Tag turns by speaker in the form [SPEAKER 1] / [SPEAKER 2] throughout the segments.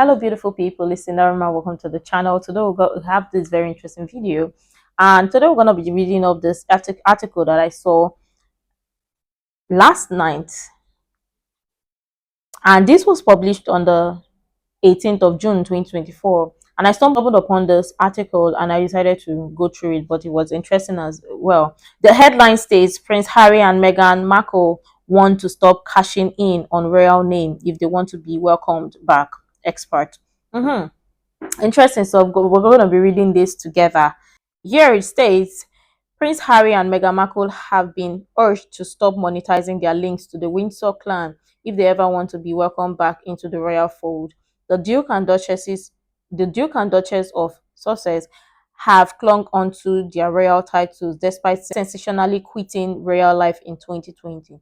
[SPEAKER 1] Hello, beautiful people. It's Sindafam. Welcome to the channel. Today we have this very interesting video, and today we're going to be reading up this article that I saw last night, and this was published on the 18th of June 2024. And I stumbled upon this article and I decided to go through it, but it was interesting as well. The headline states Prince Harry and Meghan Markle want to stop cashing in on royal name if they want to be welcomed back. Expert. Interesting. So we're going to be reading this together. Here it states Prince Harry and Meghan Markle have been urged to stop monetizing their links to the Windsor clan if they ever want to be welcomed back into the royal fold. The Duke and Duchess of Sussex have clung onto their royal titles despite sensationally quitting royal life in 2020.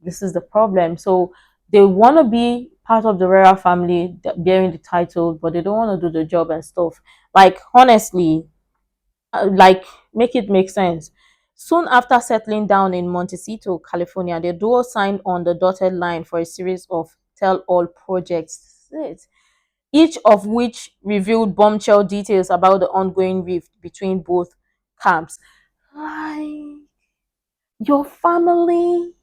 [SPEAKER 1] This is the problem. So they want to be part of the royal family bearing the title, but they don't want to do the job and stuff. Like, honestly, make it make sense. Soon after settling down in Montecito, California, the duo signed on the dotted line for a series of tell-all projects, each of which revealed bombshell details about the ongoing rift between both camps. Like, your family.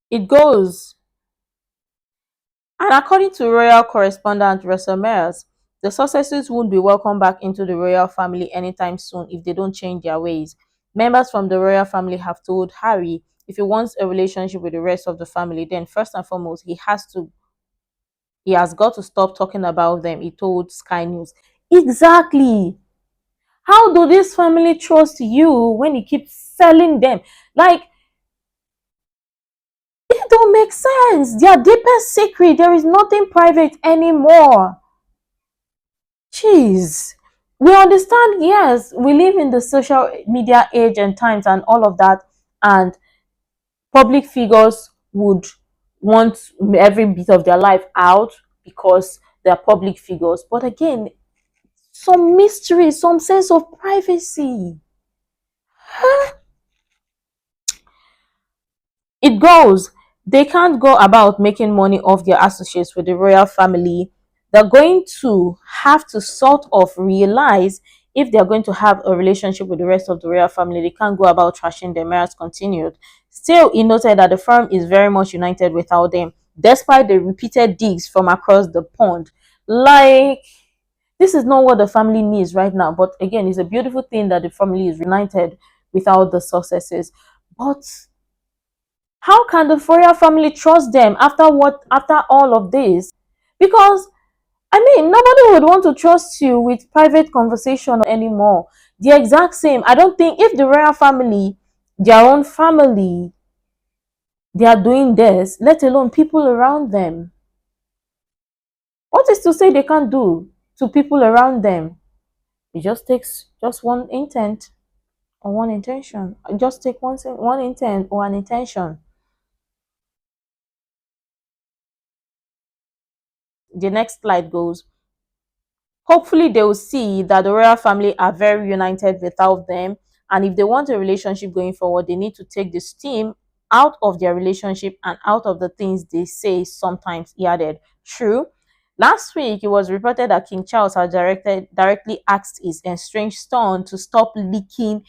[SPEAKER 1] It goes. And according to royal correspondent Russell Mears, the Sussexes won't be welcomed back into the royal family anytime soon if they don't change their ways. Members from the royal family have told Harry if he wants a relationship with the rest of the family, then first and foremost, he has got to stop talking about them, he told Sky News. Exactly. How do this family trust you when you keep selling them? Like, it don't make sense. Their deepest secret, there is nothing private anymore. Jeez. We understand, yes, we live in the social media age and times and all of that, and public figures would want every bit of their life out because they're public figures. But again, some mystery, some sense of privacy. It goes, they can't go about making money off their associates with the royal family. They're going to have to sort of realize if they're going to have a relationship with the rest of the royal family, they can't go about trashing them. Mears continued. Still, he noted that the firm is very much united without them, despite the repeated digs from across the pond. Like, this is not what the family needs right now. But again, it's a beautiful thing that the family is united without the Sussexes. But how can the royal family trust them after all of this? Because I mean, nobody would want to trust you with private conversation anymore. The exact same. I don't think if the royal family, their own family, they are doing this, let alone people around them. What is to say they can't do to people around them? It just takes just one intent or one intention. Just take one intent or an intention. The next slide goes. Hopefully, they will see that the royal family are very united without them. And if they want a relationship going forward, they need to take the steam out of their relationship and out of the things they say sometimes, he added. True. Last week, it was reported that King Charles had directly asked his estranged son to stop leaking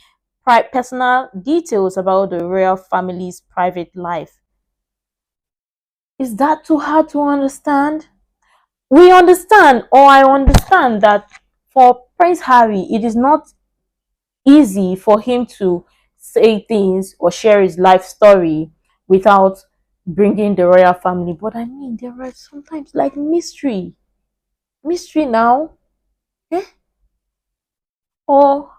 [SPEAKER 1] personal details about the royal family's private life. Is that too hard to understand? We understand, or I understand, that for Prince Harry, it is not easy for him to say things or share his life story without bringing the royal family. But I mean, there are sometimes like mystery now, eh? Or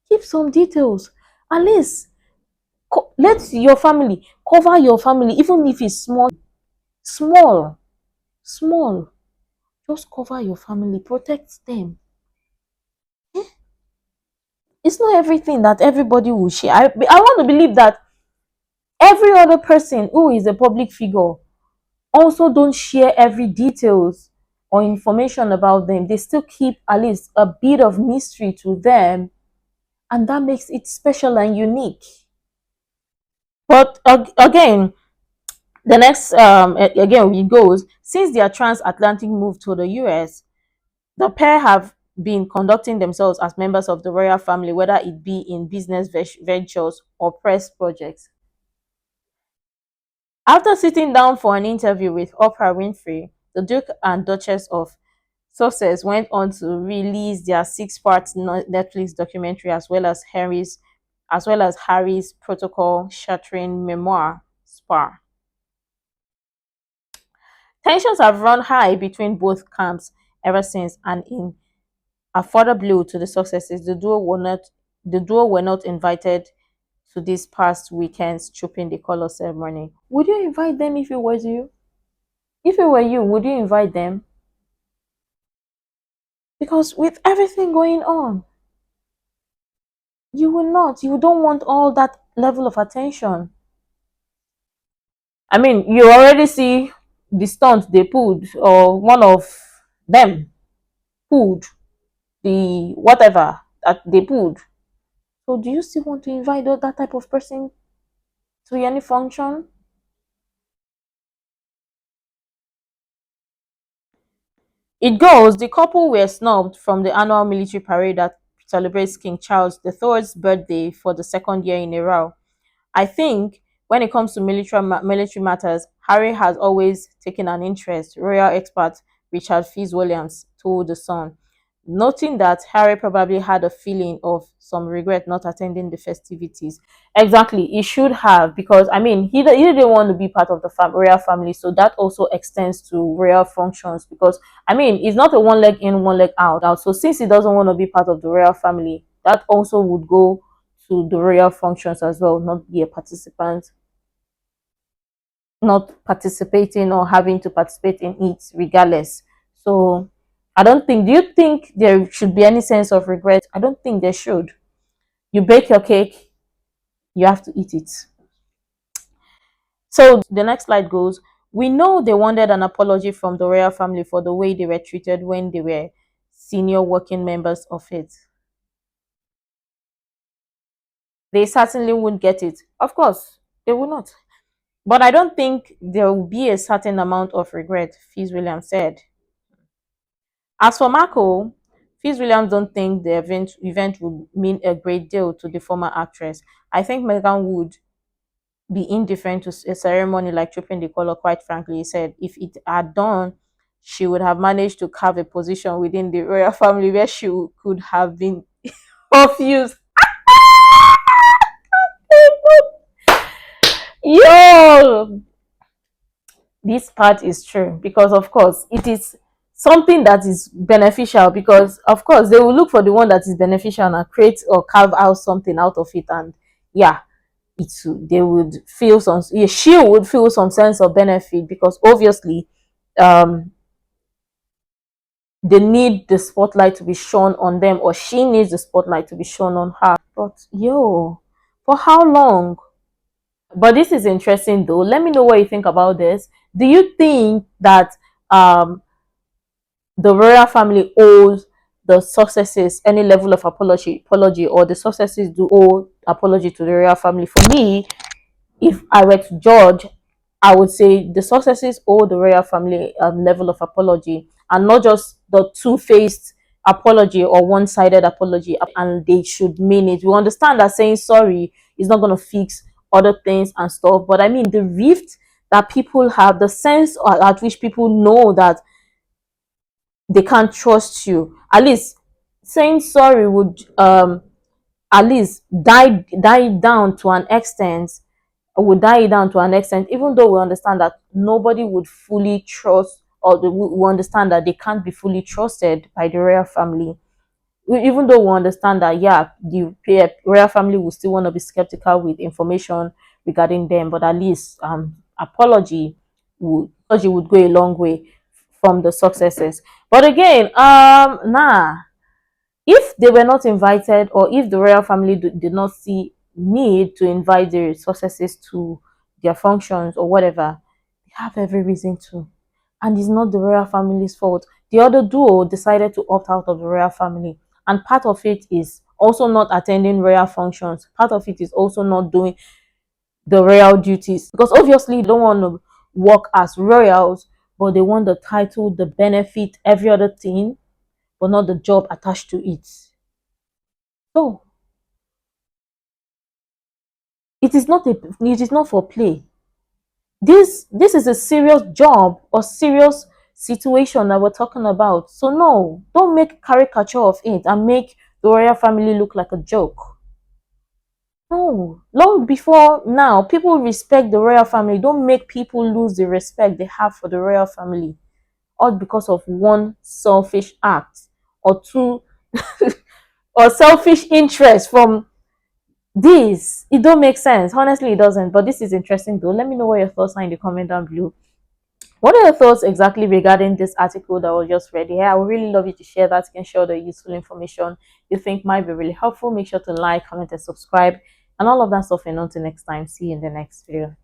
[SPEAKER 1] keep some details. At least let your family cover your family, even if it's small, small. Just cover your family, protect them. It's not everything that everybody will share. I want to believe that every other person who is a public figure also don't share every details or information about them. They still keep at least a bit of mystery to them. and that makes it special and unique. But again, the next again it goes, since their transatlantic move to the US, the pair have been conducting themselves as members of the royal family, whether it be in business ventures or press projects. After sitting down for an interview with Oprah Winfrey, the Duke and Duchess of Sussex went on to release their six-part Netflix documentary, as well as Harry's protocol-shattering memoir, Spar. Tensions have run high between both camps ever since, and in a further blow to the Successes, the duo were not invited to this past weekend's Chopping the Color ceremony. Would you invite them if it was you? If it were you, would you invite them? Because with everything going on, you will not. You don't want all that level of attention. I mean, you already see the stunt they pulled, or one of them pulled, the whatever that they pulled. So, do you still want to invite that type of person to any function? It goes, the couple were snubbed from the annual military parade that celebrates King Charles III's birthday for the second year in a row. I think when it comes to military matters, Harry has always taken an interest, royal expert Richard Fitzwilliams told The Sun, noting that Harry probably had a feeling of some regret not attending the festivities. Exactly, he should have, because I mean, he didn't want to be part of the royal family, so that also extends to royal functions. Because I mean, it's not a one leg in, one leg out. So since he doesn't want to be part of the royal family, that also would go to the royal functions as well, not be a participant, not participating or having to participate in it regardless. So I don't think, do you think there should be any sense of regret? I don't think there should. You bake your cake, you have to eat it. So the next slide goes, we know they wanted an apology from the royal family for the way they were treated when they were senior working members of it. They certainly won't get it. Of course, they will not. But I don't think there will be a certain amount of regret, Fitzwilliams said. As for Markle, Fitzwilliams don't think the event would mean a great deal to the former actress. I think Meghan would be indifferent to a ceremony like Chopping the Color, quite frankly, he said. If it had done, she would have managed to carve a position within the royal family where she could have been of use. Yo, this part is true, because of course it is something that is beneficial, because of course they will look for the one that is beneficial and create or carve out something out of it. And yeah, they would feel some, yeah, she would feel some sense of benefit, because obviously um they need the spotlight to be shown on them, or she needs the spotlight to be shown on her. But yo, for how long? But this is interesting though. Let me know what you think about this. Do you think that um the royal family owes the successes any level of apology, or the successes do owe apology to the royal family? For me, if I were to judge, I would say the successes owe the royal family a level of apology, and not just the two-faced apology or one-sided apology, and they should mean it. We understand that saying sorry is not going to fix other things and stuff, but I mean the rift that people have, the sense at which people know that they can't trust you, at least saying sorry would at least die down to an extent, even though we understand that nobody would fully trust, or we understand that they can't be fully trusted by the royal family. Even though we understand that, yeah, the royal family will still want to be skeptical with information regarding them, but at least apology would go a long way from the successes. But again, if they were not invited, or if the royal family did not see need to invite the successes to their functions or whatever, they have every reason to. And it's not the royal family's fault. The other duo decided to opt out of the royal family. And part of it is also not attending royal functions. Part of it is also not doing the royal duties, because obviously they don't want to work as royals, but they want the title, the benefit, every other thing, but not the job attached to it. So it is not for play. This is a serious job or serious situation that we're talking about. So no, don't make caricature of it and make the royal family look like a joke. No, long before now, people respect the royal family. Don't make people lose the respect they have for the royal family, all because of one selfish act or two or selfish interest from this. It don't make sense. Honestly, it doesn't. But this is interesting though. Let me know what your thoughts are in the comment down below. What are your thoughts exactly regarding this article that was just read here? I would really love you to share that. You can share the useful information you think might be really helpful. Make sure to like, comment, and subscribe, and all of that stuff. And until next time, see you in the next video.